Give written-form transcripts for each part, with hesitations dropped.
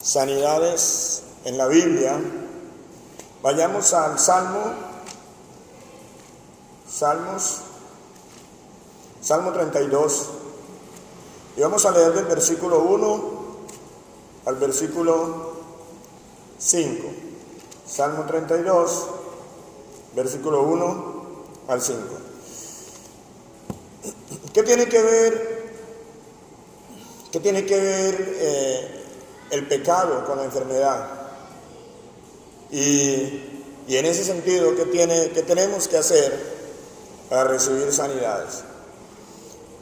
sanidades en la Biblia. Vayamos al Salmo 32, y vamos a leer del versículo 1 al versículo 5. Salmo 32, versículo 1 al 5. ¿Qué tiene que ver el pecado con la enfermedad? Y en ese sentido, ¿qué tenemos que hacer para recibir sanidades?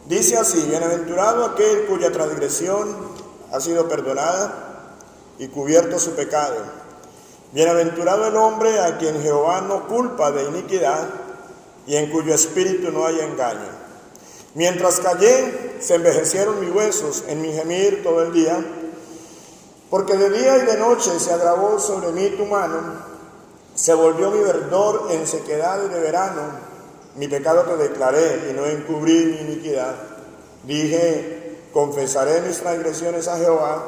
Dice así: bienaventurado aquel cuya transgresión ha sido perdonada y cubierto su pecado. Bienaventurado el hombre a quien Jehová no culpa de iniquidad y en cuyo espíritu no hay engaño. Mientras callé, se envejecieron mis huesos en mi gemir todo el día, porque de día y de noche se agravó sobre mí tu mano, se volvió mi verdor en sequedad de verano. Mi pecado te declaré y no encubrí mi iniquidad. Dije: confesaré mis transgresiones a Jehová,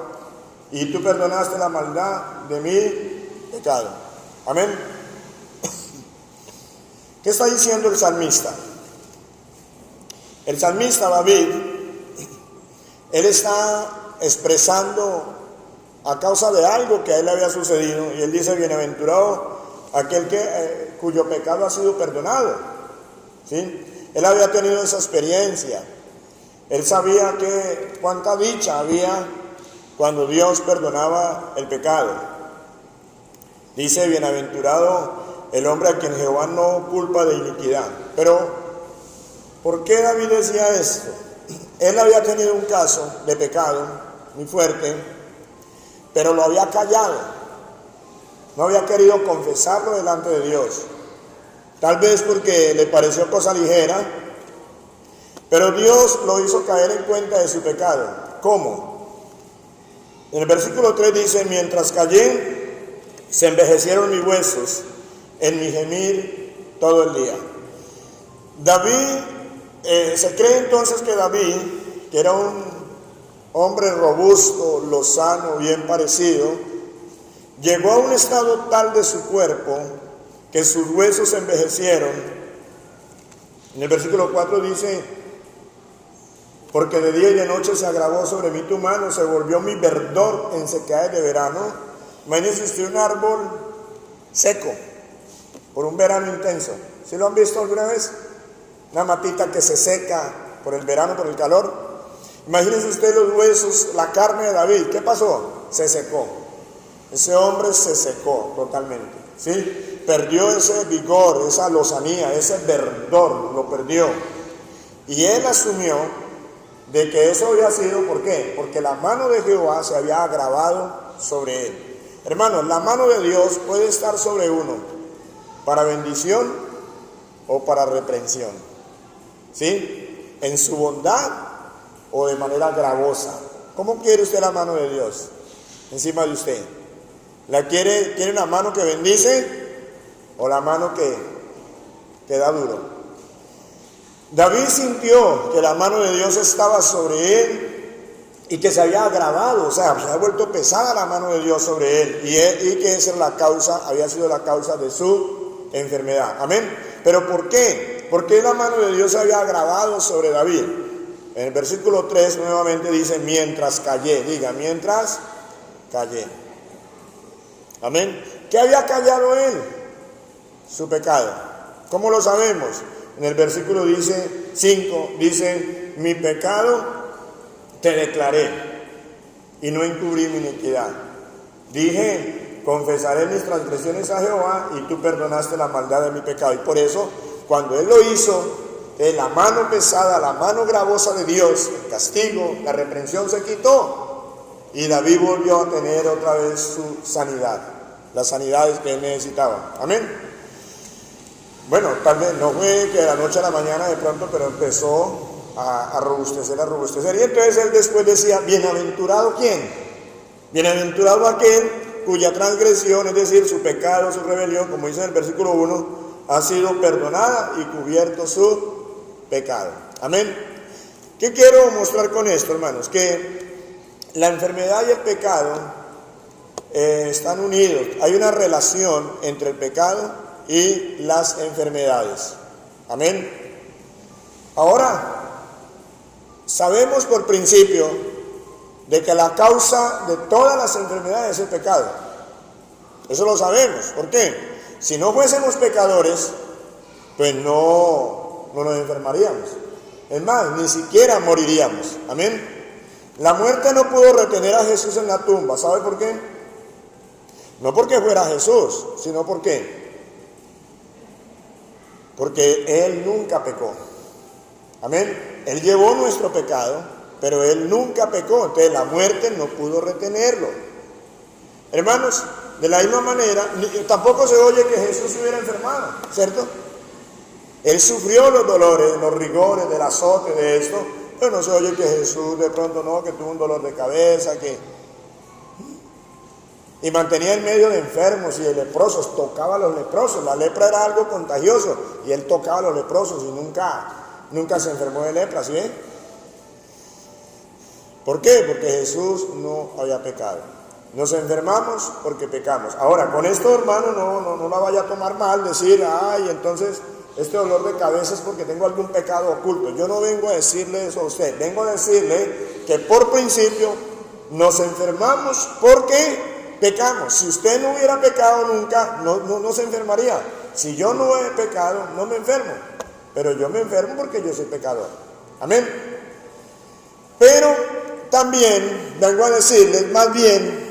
y tú perdonaste la maldad de mi pecado. Amén. ¿Qué está diciendo el salmista? El salmista David, él está expresando a causa de algo que a él le había sucedido, y él dice: bienaventurado aquel cuyo pecado ha sido perdonado. ¿Sí? Él había tenido esa experiencia. Él sabía que cuánta dicha había cuando Dios perdonaba el pecado. Dice: bienaventurado el hombre a quien Jehová no culpa de iniquidad. Pero ¿por qué David decía esto? Él había tenido un caso de pecado muy fuerte, pero lo había callado. No había querido confesarlo delante de Dios. Tal vez porque le pareció cosa ligera, pero Dios lo hizo caer en cuenta de su pecado. ¿Cómo? En el versículo 3 dice: mientras callé, se envejecieron mis huesos en mi gemir todo el día. David, se cree entonces que David, que era un hombre robusto, lozano, bien parecido, llegó a un estado tal de su cuerpo que sus huesos se envejecieron. En el versículo 4 dice: porque de día y de noche se agravó sobre mí tu mano, se volvió mi verdor en sequedad de verano. Imagínense usted un árbol seco por un verano intenso. ¿Sí lo han visto alguna vez? Una matita que se seca por el verano, por el calor. Imagínense usted los huesos, la carne de David. ¿Qué pasó? Se secó. Ese hombre se secó totalmente, ¿sí? Perdió ese vigor, esa lozanía, ese verdor, lo perdió. Y él asumió de que eso había sido, ¿por qué? Porque la mano de Jehová se había agravado sobre él. Hermanos, la mano de Dios puede estar sobre uno para bendición o para reprensión, ¿sí? En su bondad o de manera gravosa. ¿Cómo quiere usted la mano de Dios encima de usted? ¿Quiere una mano que bendice o la mano que da duro? David sintió que la mano de Dios estaba sobre él y que se había agravado, o sea, se había vuelto pesada la mano de Dios sobre él, y que esa era había sido la causa de su enfermedad. Amén. ¿Pero por qué? ¿Por qué la mano de Dios se había agravado sobre David? En el versículo 3 nuevamente dice: mientras callé. Diga: mientras callé. Amén. ¿Qué había callado él? Su pecado. ¿Cómo lo sabemos? En el versículo 5 dice: mi pecado te declaré y no encubrí mi iniquidad. Dije: confesaré mis transgresiones a Jehová, y tú perdonaste la maldad de mi pecado. Y por eso, cuando él lo hizo, la mano pesada, la mano gravosa de Dios, el castigo, la reprensión se quitó, y David volvió a tener otra vez su sanidad, las sanidades que él necesitaba. Amén. Bueno, tal vez no fue que de la noche a la mañana de pronto, pero empezó a robustecer. Y entonces él después decía: bienaventurado ¿quién? Bienaventurado aquel cuya transgresión, es decir, su pecado, su rebelión, como dice en el versículo 1, ha sido perdonada y cubierto su pecado. Amén. ¿Qué quiero mostrar con esto, hermanos? Que la enfermedad y el pecado están unidos. Hay una relación entre el pecado y las enfermedades. Amén. Ahora, sabemos por principio de que la causa de todas las enfermedades es el pecado. Eso lo sabemos. ¿Por qué? Si no fuésemos pecadores, pues no nos enfermaríamos. Es más, ni siquiera moriríamos. Amén. La muerte no pudo retener a Jesús en la tumba. ¿Sabe por qué? No porque fuera Jesús, sino porque Él nunca pecó. Amén. Él llevó nuestro pecado, pero Él nunca pecó. Entonces la muerte no pudo retenerlo. Hermanos, de la misma manera, tampoco se oye que Jesús se hubiera enfermado, ¿cierto? Él sufrió los dolores, los rigores del azote de esto, pero no se oye que Jesús de pronto no, que tuvo un dolor de cabeza, y mantenía en medio de enfermos y de leprosos, tocaba a los leprosos. La lepra era algo contagioso y Él tocaba a los leprosos y nunca se enfermó de lepra, ¿sí ven? ¿Por qué? Porque Jesús no había pecado. Nos enfermamos porque pecamos. Ahora, con esto, hermano, no la vaya a tomar mal, decir, ay, entonces este dolor de cabeza es porque tengo algún pecado oculto. Yo no vengo a decirle eso a usted, vengo a decirle que por principio nos enfermamos porque pecamos. Si usted no hubiera pecado nunca, no se enfermaría. Si yo no he pecado, no me enfermo. Pero yo me enfermo porque yo soy pecador. Amén. Pero también vengo a decirles, más bien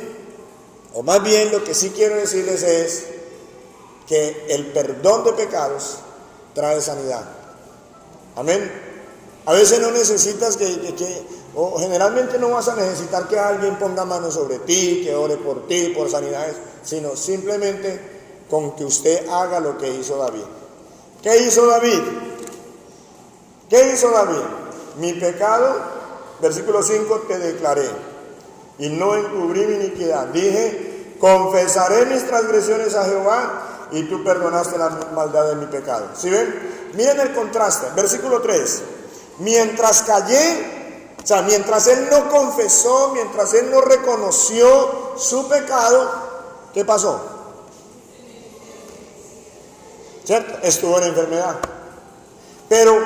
lo que sí quiero decirles es que el perdón de pecados trae sanidad. Amén. A veces no necesitas o generalmente no vas a necesitar que alguien ponga manos sobre ti, que ore por ti, por sanidades, sino simplemente con que usted haga lo que hizo David. ¿Qué hizo David? ¿Qué hizo David? Mi pecado, versículo 5, te declaré y no encubrí mi iniquidad. Dije, confesaré mis transgresiones a Jehová y tú perdonaste la maldad de mi pecado. ¿Sí ven? Miren el contraste. Versículo 3. Mientras callé, o sea, mientras él no confesó, mientras él no reconoció su pecado, ¿qué pasó? ¿Cierto? Estuvo en enfermedad. Pero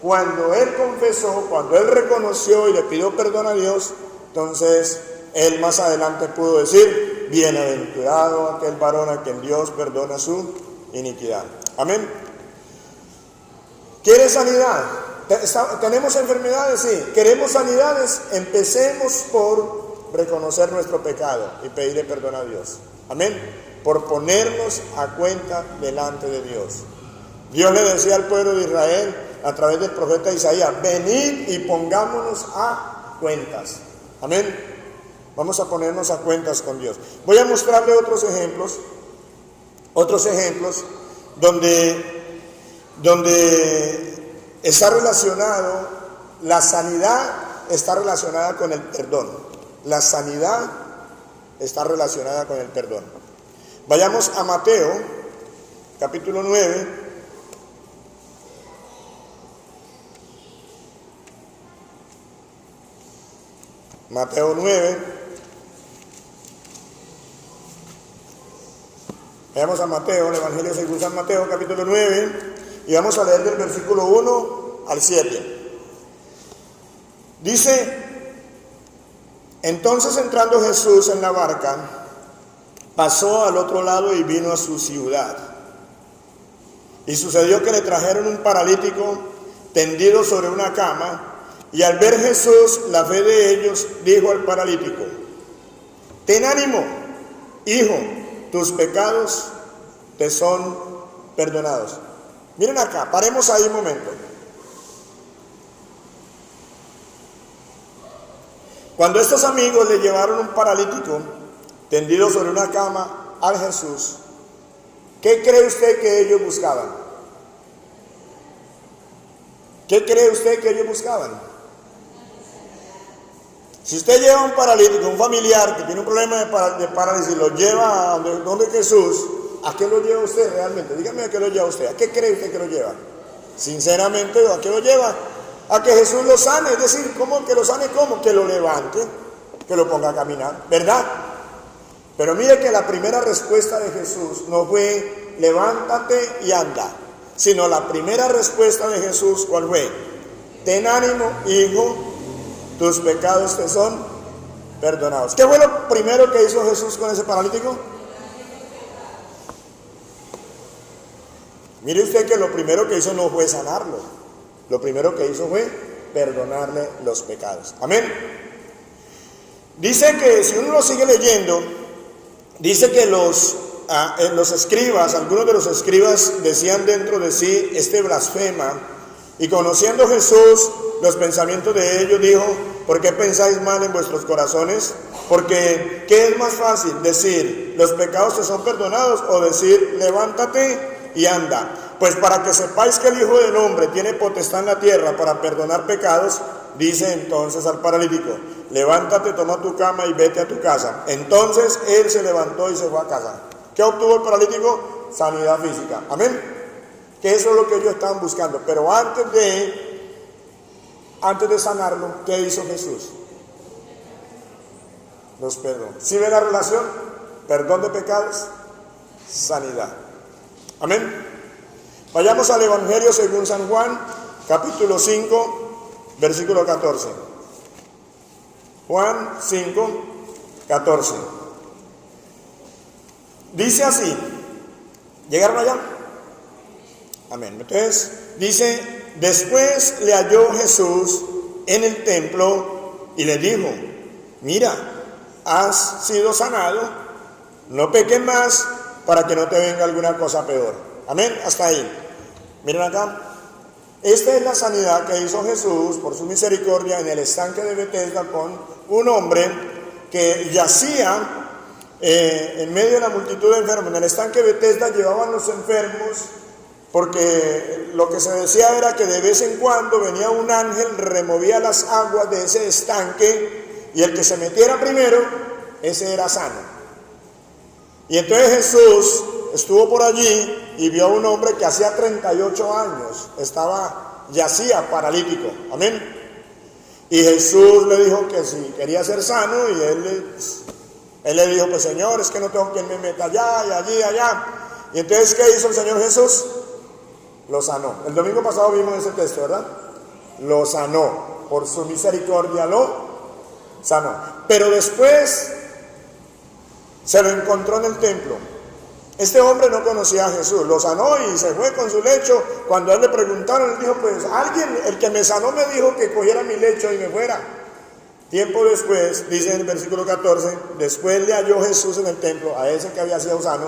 cuando él confesó, cuando él reconoció y le pidió perdón a Dios, entonces él más adelante pudo decir, bienaventurado aquel varón a quien Dios perdona su iniquidad. Amén. ¿Quieres sanidad? ¿Tenemos enfermedades? Sí. ¿Queremos sanidades? Empecemos por reconocer nuestro pecado y pedirle perdón a Dios. Amén. Por ponernos a cuenta delante de Dios. Dios le decía al pueblo de Israel a través del profeta Isaías, venid y pongámonos a cuentas. Amén. Vamos a ponernos a cuentas con Dios. Voy a mostrarle otros ejemplos donde está relacionado, la sanidad está relacionada con el perdón. La sanidad está relacionada con el perdón. Vayamos a Mateo, capítulo 9. Mateo 9. Veamos a Mateo, el Evangelio según San Mateo, capítulo 9, y vamos a leer del versículo 1 al 7. Dice, entonces entrando Jesús en la barca, pasó al otro lado y vino a su ciudad. Y sucedió que le trajeron un paralítico tendido sobre una cama, y al ver Jesús la fe de ellos, dijo al paralítico, ten ánimo, hijo, tus pecados te son perdonados. Miren acá, paremos ahí un momento. Cuando estos amigos le llevaron un paralítico tendido sobre una cama a Jesús, ¿qué cree usted que ellos buscaban? ¿Qué cree usted que ellos buscaban? Si usted lleva un paralítico, un familiar que tiene un problema de parálisis, lo lleva a donde Jesús, ¿a qué lo lleva usted realmente? Dígame a qué lo lleva usted. ¿A qué cree usted que lo lleva? Sinceramente, ¿a qué lo lleva? A que Jesús lo sane. Es decir, ¿cómo que lo sane? ¿Cómo? Que lo levante, que lo ponga a caminar, ¿verdad? Pero mire que la primera respuesta de Jesús no fue levántate y anda, sino la primera respuesta de Jesús, ¿cuál fue? Ten ánimo, hijo, tus pecados te son perdonados. ¿Qué fue lo primero que hizo Jesús con ese paralítico? Mire usted que lo primero que hizo no fue sanarlo, lo primero que hizo fue perdonarle los pecados. Amén. Dice que si uno lo sigue leyendo, dice que los escribas, algunos de los escribas decían dentro de sí, este blasfema, y conociendo Jesús los pensamientos de ellos, dijo, ¿por qué pensáis mal en vuestros corazones? Porque, ¿qué es más fácil? Decir, los pecados te son perdonados, o decir, levántate y anda. Pues para que sepáis que el Hijo del Hombre tiene potestad en la tierra para perdonar pecados, dice entonces al paralítico, levántate, toma tu cama y vete a tu casa. Entonces él se levantó y se fue a casa. ¿Qué obtuvo el paralítico? Sanidad física. Amén. Que eso es lo que ellos estaban buscando. Pero antes de sanarlo, ¿qué hizo Jesús? Los perdonó. ¿Sí ve la relación? Perdón de pecados, sanidad. Amén. Vayamos al Evangelio según San Juan, capítulo 5, versículo 14. Juan 5, 14. Dice así. ¿Llegaron allá? Amén. Entonces, dice, después le halló Jesús en el templo y le dijo, mira, has sido sanado, no peques más para que no te venga alguna cosa peor. Amén, hasta ahí. Miren acá, esta es la sanidad que hizo Jesús por su misericordia en el estanque de Betesda con un hombre que yacía en medio de la multitud de enfermos. En el estanque de Betesda llevaban los enfermos porque lo que se decía era que de vez en cuando venía un ángel, removía las aguas de ese estanque y el que se metiera primero, ese era sano. Y entonces Jesús estuvo por allí y vio a un hombre que hacía 38 años yacía paralítico. Amén. Y Jesús le dijo que si quería ser sano, y él le dijo, pues Señor, es que no tengo quien me meta allá y allí y allá. Y entonces, ¿qué hizo el Señor Jesús? Lo sanó. El domingo pasado vimos ese texto, ¿verdad? Lo sanó. Por su misericordia lo sanó. Pero después se lo encontró en el templo. Este hombre no conocía a Jesús, lo sanó y se fue con su lecho. Cuando a él le preguntaron, él dijo, pues alguien, el que me sanó me dijo que cogiera mi lecho y me fuera. Tiempo después, dice en el versículo 14, después le halló Jesús en el templo, a ese que había sido sano,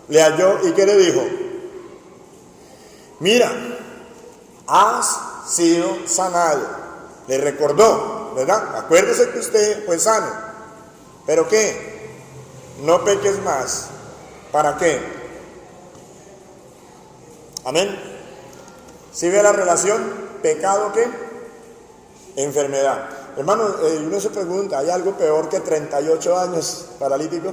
le halló y ¿qué le dijo? Mira, has sido sanado. Le recordó, ¿verdad? Acuérdese que usted fue sano. ¿Pero qué? No peques más. ¿Para qué? Amén. ¿Sí ve la relación? ¿Pecado qué? Enfermedad. Hermano, uno se pregunta, ¿hay algo peor que 38 años paralítico?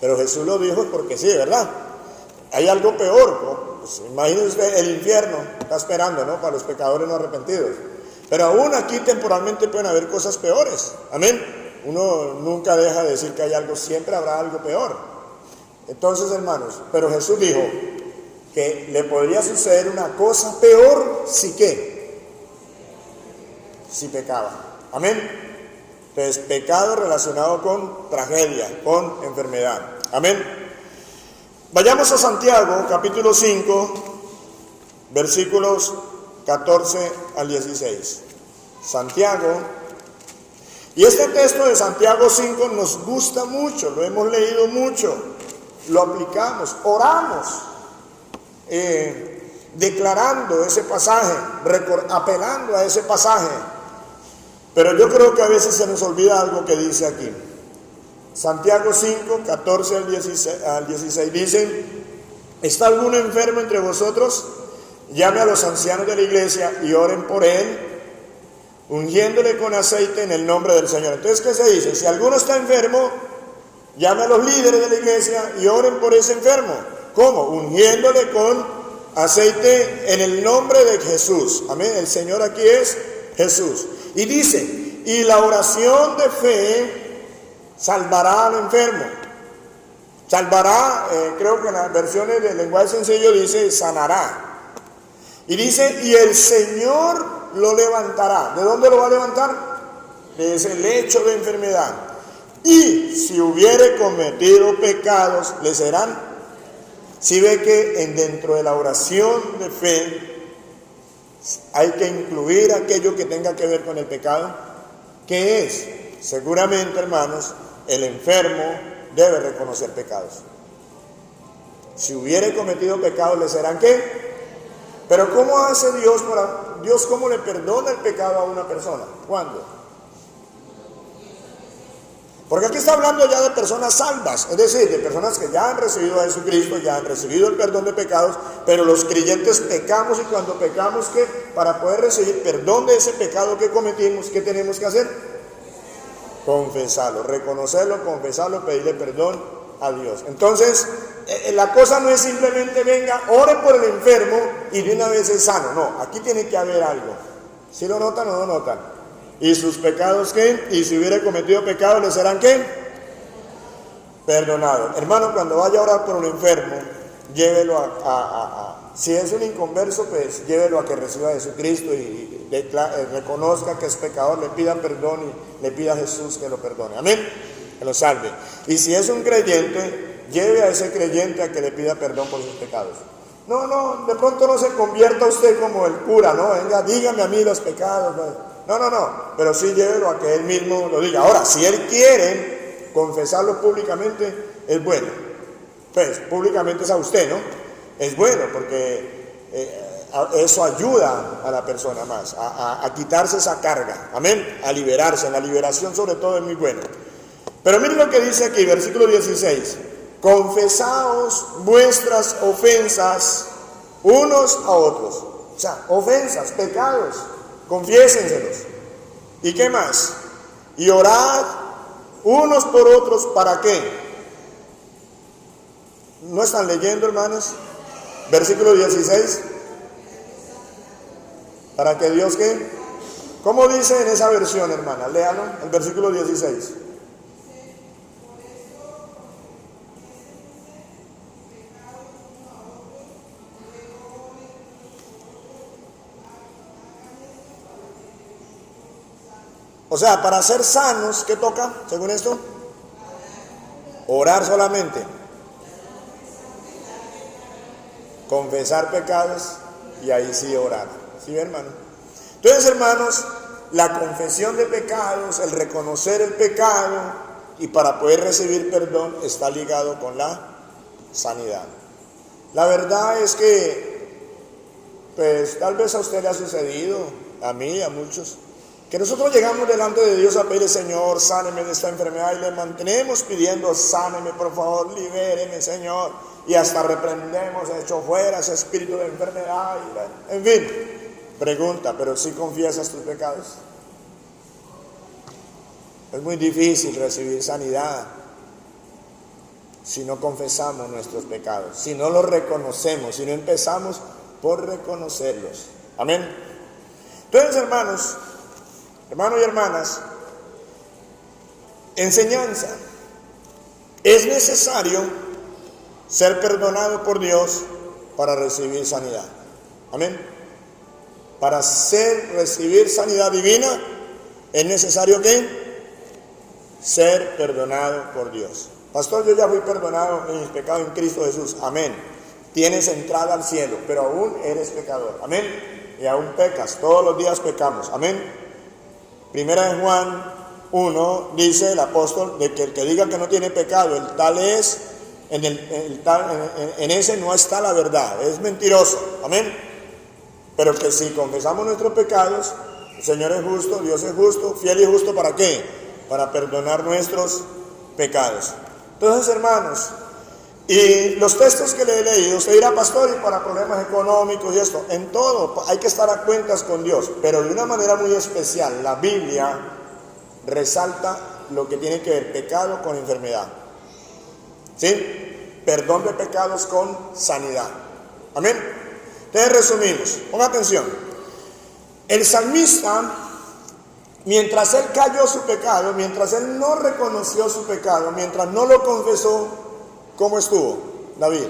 Pero Jesús lo dijo porque sí, ¿verdad? Hay algo peor. Pues, imagínese usted, el infierno está esperando, ¿no? Para los pecadores no arrepentidos. Pero aún aquí temporalmente pueden haber cosas peores. Amén. Uno nunca deja de decir que hay algo, siempre habrá algo peor. Entonces, hermanos, pero Jesús dijo que le podría suceder una cosa peor si ¿qué? Si pecaba. Amén. Entonces, pecado relacionado con tragedia, con enfermedad. Amén. Vayamos a Santiago, capítulo 5, versículos 14 al 16. Santiago. Y este texto de Santiago 5 nos gusta mucho, lo hemos leído mucho. Lo aplicamos, oramos, declarando ese pasaje, apelando a ese pasaje. Pero yo creo que a veces se nos olvida algo que dice aquí. Santiago 5, 14 al 16 dice, ¿está alguno enfermo entre vosotros? Llame a los ancianos de la iglesia y oren por él, ungiéndole con aceite en el nombre del Señor. Entonces, ¿qué se dice? Si alguno está enfermo, llame a los líderes de la iglesia y oren por ese enfermo. ¿Cómo? Ungiéndole con aceite en el nombre de Jesús. Amén. El Señor aquí es Jesús. Y dice, y la oración de fe salvará al enfermo. Salvará, creo que en las versiones del lenguaje sencillo dice sanará. Y dice, y el Señor lo levantará. ¿De dónde lo va a levantar? De ese lecho de enfermedad. Y si hubiere cometido pecados, le serán. Si ve que dentro de la oración de fe hay que incluir aquello que tenga que ver con el pecado. ¿Qué es? Seguramente, hermanos, el enfermo debe reconocer pecados. Si hubiere cometido pecados, ¿le serán qué? Pero ¿cómo hace Dios Dios cómo le perdona el pecado a una persona? ¿Cuándo? Porque aquí está hablando ya de personas salvas, es decir, de personas que ya han recibido a Jesucristo, ya han recibido el perdón de pecados, pero los creyentes pecamos, y cuando pecamos, ¿qué? Para poder recibir perdón de ese pecado que cometimos, ¿qué tenemos que hacer? Confesarlo, reconocerlo, confesarlo, pedirle perdón a Dios. Entonces, la cosa no es simplemente venga, ore por el enfermo y de una vez es sano. No, aquí tiene que haber algo. ¿Sí lo notan o no lo notan? ¿Y sus pecados qué? ¿Y si hubiera cometido pecado, le serán qué? Perdonado. Hermano, cuando vaya a orar por un enfermo, llévelo si es un inconverso, pues llévelo a que reciba a Jesucristo y reconozca que es pecador, le pida perdón y le pida a Jesús que lo perdone. Amén, que lo salve. Y si es un creyente, lleve a ese creyente a que le pida perdón por sus pecados. No, de pronto no se convierta usted como el cura, ¿no? Venga, dígame a mí los pecados. No, pero sí llévelo a que él mismo lo diga. Ahora, si él quiere confesarlo públicamente, es bueno. Pues, públicamente es a usted, ¿no? Es bueno porque eso ayuda a la persona más, a quitarse esa carga, amén, a liberarse. La liberación sobre todo es muy buena. Pero miren lo que dice aquí, versículo 16: confesaos vuestras ofensas unos a otros. O sea, ofensas, pecados, confiésenselos. ¿Y qué más? Y orad unos por otros, ¿para qué? ¿No están leyendo, hermanos? Versículo 16. ¿Para que Dios qué? ¿Cómo dice en esa versión, hermana? Léalo, el versículo 16. O sea, para ser sanos, ¿qué toca, según esto? Orar solamente. Confesar pecados y ahí sí orar. ¿Sí, hermano? Entonces, hermanos, la confesión de pecados, el reconocer el pecado y para poder recibir perdón está ligado con la sanidad. La verdad es que, pues, tal vez a usted le ha sucedido, a mí, a muchos, que nosotros llegamos delante de Dios a pedirle: Señor, sáneme de esta enfermedad, y le mantenemos pidiendo: sáneme, por favor, libéreme, Señor. Y hasta reprendemos, echo fuera ese espíritu de enfermedad. En fin, pregunta, ¿pero si confiesas tus pecados? Es muy difícil recibir sanidad si no confesamos nuestros pecados, si no los reconocemos, si no empezamos por reconocerlos. Amén. Entonces, hermanos y hermanas, enseñanza: es necesario ser perdonado por Dios para recibir sanidad. Amén. Para recibir sanidad divina es necesario ¿qué? Ser perdonado por Dios. Pastor, yo ya fui perdonado en mis pecados en Cristo Jesús. Amén. Tienes entrada al cielo, pero aún eres pecador. Amén. Y aún pecas. Todos los días pecamos. Amén. Primera de Juan 1 dice el apóstol de que el que diga que no tiene pecado, el tal es, en ese no está la verdad, es mentiroso. Amén. Pero que si confesamos nuestros pecados, el Señor es justo, Dios es justo, fiel y justo, ¿para qué? Para perdonar nuestros pecados. Entonces, hermanos, y los textos que le he leído, usted dirá: pastor, y para problemas económicos y esto, en todo hay que estar a cuentas con Dios, pero de una manera muy especial. La Biblia resalta lo que tiene que ver pecado con enfermedad. ¿Sí? Perdón de pecados con sanidad. Amén. Entonces resumimos, ponga atención. El salmista Mientras él cayó su pecado, mientras él no reconoció su pecado, mientras no lo confesó, ¿cómo estuvo David?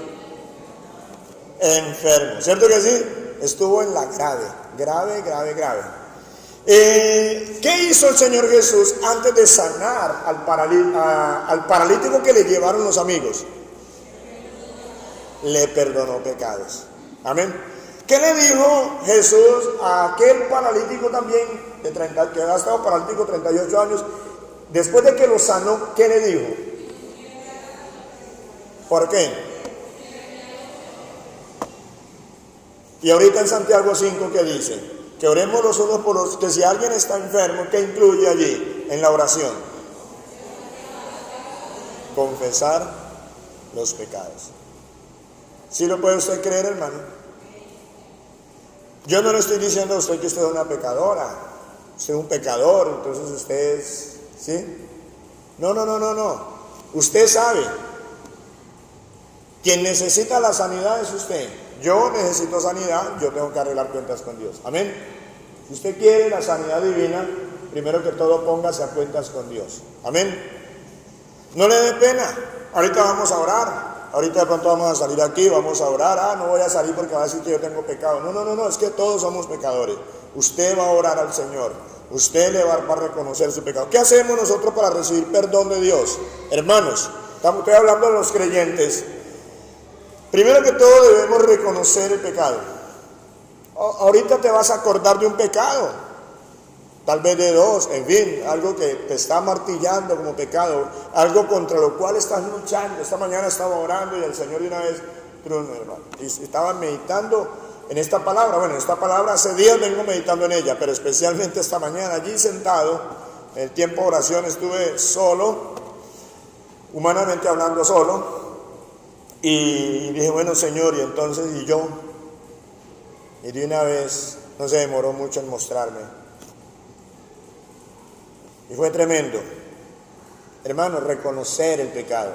Enfermo, ¿cierto que sí? Estuvo en la grave. ¿Qué hizo el Señor Jesús antes de sanar al paralítico que le llevaron los amigos? Le perdonó pecados. Amén. ¿Qué le dijo Jesús a aquel paralítico también que había estado paralítico 38 años? Después de que lo sanó, ¿qué le dijo? ¿Por qué? Y ahorita en Santiago 5, ¿qué dice? Que oremos los unos por los que si alguien está enfermo, ¿qué incluye allí en la oración? Confesar los pecados. ¿Sí lo puede usted creer, hermano? Yo no le estoy diciendo a usted que usted es una pecadora, usted es un pecador, entonces usted es, ¿sí? No. Usted sabe. Quien necesita la sanidad es usted. Yo necesito sanidad, yo tengo que arreglar cuentas con Dios. Amén. Si usted quiere la sanidad divina, primero que todo póngase a cuentas con Dios. Amén. No le dé pena. Ahorita vamos a orar. Ahorita de pronto vamos a salir aquí, vamos a orar. No voy a salir porque va a decir que yo tengo pecado. No, es que todos somos pecadores. Usted va a orar al Señor. Usted le va a reconocer su pecado. ¿Qué hacemos nosotros para recibir perdón de Dios? Hermanos, estoy hablando de los creyentes. Primero que todo debemos reconocer el pecado. Ahorita te vas a acordar de un pecado, tal vez de dos, en fin, algo que te está martillando como pecado, algo contra lo cual estás luchando. Esta mañana estaba orando y el Señor de una vez, y estaba meditando en esta palabra. Bueno, esta palabra hace días vengo meditando en ella, pero especialmente esta mañana, allí sentado, en el tiempo de oración estuve solo, humanamente hablando solo, y dije, bueno, Señor, y entonces, y yo, y de una vez, no se demoró mucho en mostrarme. Y fue tremendo. Hermano, reconocer el pecado.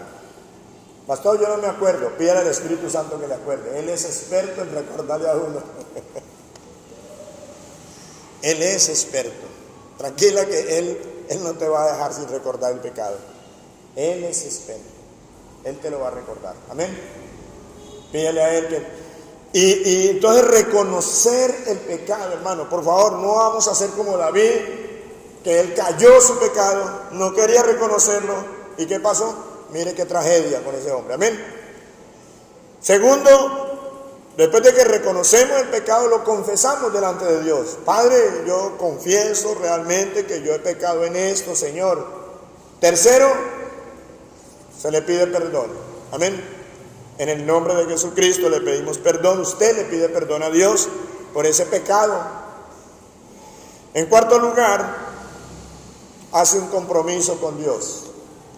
Pastor, yo no me acuerdo. Pídale al Espíritu Santo que le acuerde. Él es experto en recordarle a uno. Él es experto. Tranquila que Él no te va a dejar sin recordar el pecado. Él es experto. Él te lo va a recordar. Amén. Pídale a Él que... Y entonces reconocer el pecado, hermano. Por favor, no vamos a ser como David, que él cayó su pecado, no quería reconocerlo. ¿Y qué pasó? Mire qué tragedia con ese hombre. Amén. Segundo, después de que reconocemos el pecado, lo confesamos delante de Dios. Padre, yo confieso realmente que yo he pecado en esto, Señor. Tercero, se le pide perdón. Amén. En el nombre de Jesucristo le pedimos perdón. Usted le pide perdón a Dios por ese pecado. En cuarto lugar, hace un compromiso con Dios.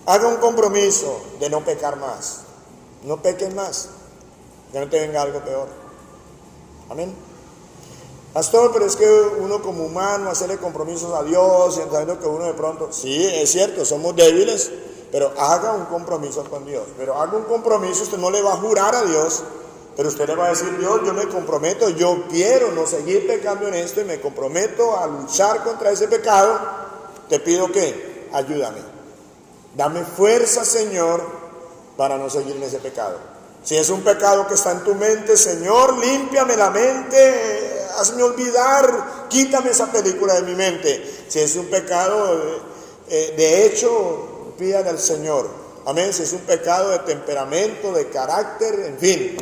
Haga un compromiso de no pecar más. No pequen más. Que no te venga algo peor. Amén. Pastor, pero es que uno como humano hacerle compromisos a Dios y entendiendo que uno de pronto, sí, es cierto, somos débiles, pero haga un compromiso con Dios. Pero haga un compromiso, usted no le va a jurar a Dios, pero usted le va a decir, Dios, yo me comprometo, yo quiero no seguir pecando en esto y me comprometo a luchar contra ese pecado. Te pido que ayúdame. Dame fuerza, Señor, para no seguir en ese pecado. Si es un pecado que está en tu mente, Señor, límpiame la mente, hazme olvidar, quítame esa película de mi mente. Si es un pecado de hecho, pídale al Señor. Amén. Si es un pecado de temperamento, de carácter, en fin.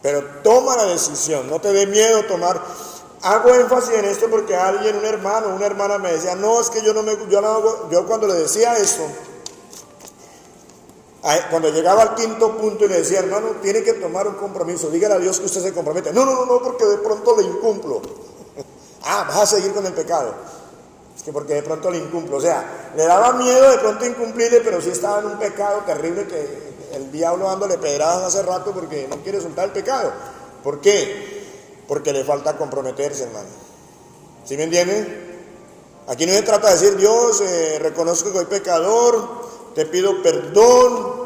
Pero toma la decisión, no te dé miedo tomar. Hago énfasis en esto porque alguien, un hermano, una hermana me decía, no, es que yo cuando le decía eso, cuando llegaba al quinto punto y le decía, hermano, tiene que tomar un compromiso, dígale a Dios que usted se compromete. No, porque de pronto le incumplo. Vas a seguir con el pecado. Es que porque de pronto le incumplo. O sea, le daba miedo de pronto incumplirle, pero sí estaba en un pecado terrible que el diablo dándole pedradas hace rato porque no quiere soltar el pecado. ¿Por qué? Porque le falta comprometerse, hermano. ¿Sí me entienden? Aquí no se trata de decir, Dios, reconozco que soy pecador, te pido perdón,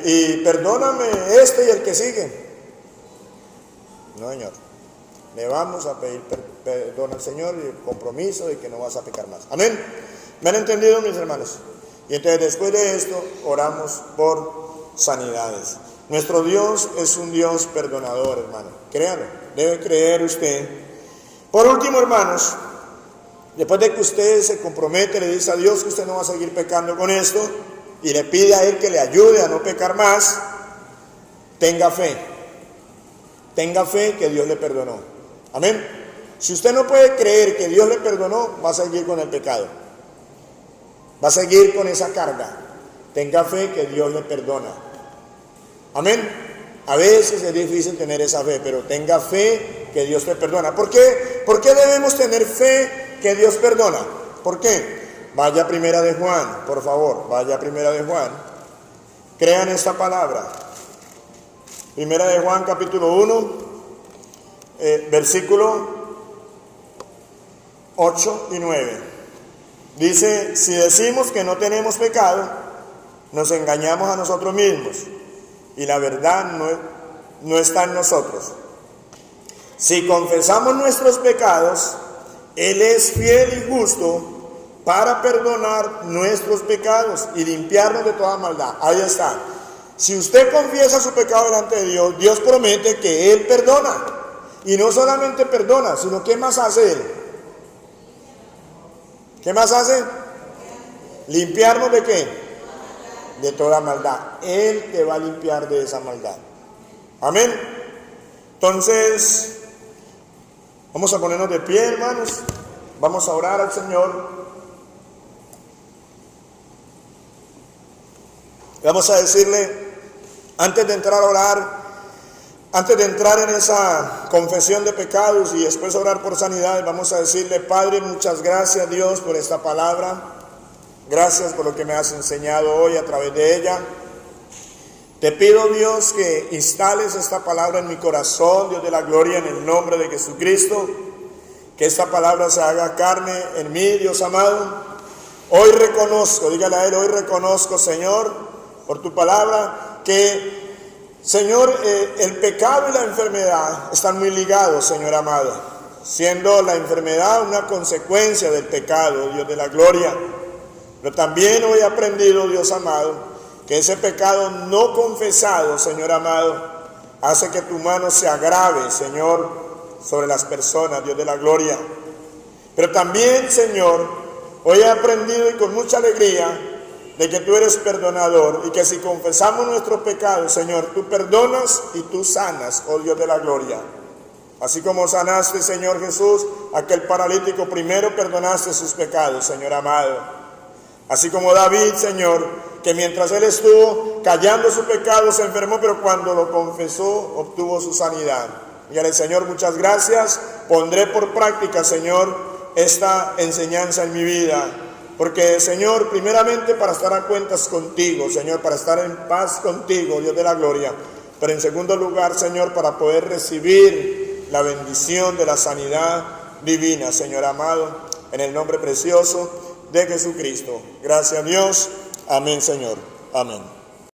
y perdóname este y el que sigue. No, Señor, le vamos a pedir perdón. perdona al Señor y el compromiso de que no vas a pecar más. Amén. ¿Me han entendido, mis hermanos? Y entonces después de esto oramos por sanidades. Nuestro Dios es un Dios perdonador, hermano. Créanlo, debe creer usted. Por último, hermanos, después de que usted se compromete, le dice a Dios que usted no va a seguir pecando con esto y le pide a Él que le ayude a no pecar más, tenga fe. Tenga fe que Dios le perdonó. Amén. Si usted no puede creer que Dios le perdonó, va a seguir con el pecado. Va a seguir con esa carga. Tenga fe que Dios le perdona. Amén. A veces es difícil tener esa fe, pero tenga fe que Dios te perdona. ¿Por qué? ¿Por qué debemos tener fe que Dios perdona? ¿Por qué? Vaya a Primera de Juan, por favor. Vaya a Primera de Juan. Crean esta palabra. Primera de Juan, capítulo 1, versículo 8 y 9. Dice, si decimos que no tenemos pecado, nos engañamos a nosotros mismos y la verdad no está en nosotros. Si confesamos nuestros pecados, Él es fiel y justo para perdonar nuestros pecados y limpiarnos de toda maldad. Ahí está. Si usted confiesa su pecado delante de Dios, Dios promete que Él perdona. Y no solamente perdona, sino ¿qué más hace Él? ¿Qué más hace? ¿Limpiarnos de qué? De toda maldad. Él te va a limpiar de esa maldad. Amén. Entonces, vamos a ponernos de pie, hermanos. Vamos a orar al Señor. Vamos a decirle, antes de entrar a orar, antes de entrar en esa confesión de pecados y después orar por sanidad, vamos a decirle, Padre, muchas gracias, Dios, por esta palabra. Gracias por lo que me has enseñado hoy a través de ella. Te pido, Dios, que instales esta palabra en mi corazón, Dios de la gloria, en el nombre de Jesucristo. Que esta palabra se haga carne en mí, Dios amado. Hoy reconozco, dígale a Él, hoy reconozco, Señor, por tu palabra, que, Señor, el pecado y la enfermedad están muy ligados, Señor amado. Siendo la enfermedad una consecuencia del pecado, Dios de la gloria. Pero también hoy he aprendido, Dios amado, que ese pecado no confesado, Señor amado, hace que tu mano se agrave, Señor, sobre las personas, Dios de la gloria. Pero también, Señor, hoy he aprendido y con mucha alegría de que tú eres perdonador y que si confesamos nuestros pecados, Señor, tú perdonas y tú sanas, oh Dios de la gloria. Así como sanaste, Señor Jesús, aquel paralítico, primero perdonaste sus pecados, Señor amado. Así como David, Señor, que mientras él estuvo callando su pecado se enfermó, pero cuando lo confesó obtuvo su sanidad. Dígale, Señor, muchas gracias. Pondré por práctica, Señor, esta enseñanza en mi vida. Porque, Señor, primeramente para estar a cuentas contigo, Señor, para estar en paz contigo, Dios de la gloria. Pero en segundo lugar, Señor, para poder recibir la bendición de la sanidad divina, Señor amado, en el nombre precioso de Jesucristo. Gracias a Dios. Amén, Señor. Amén.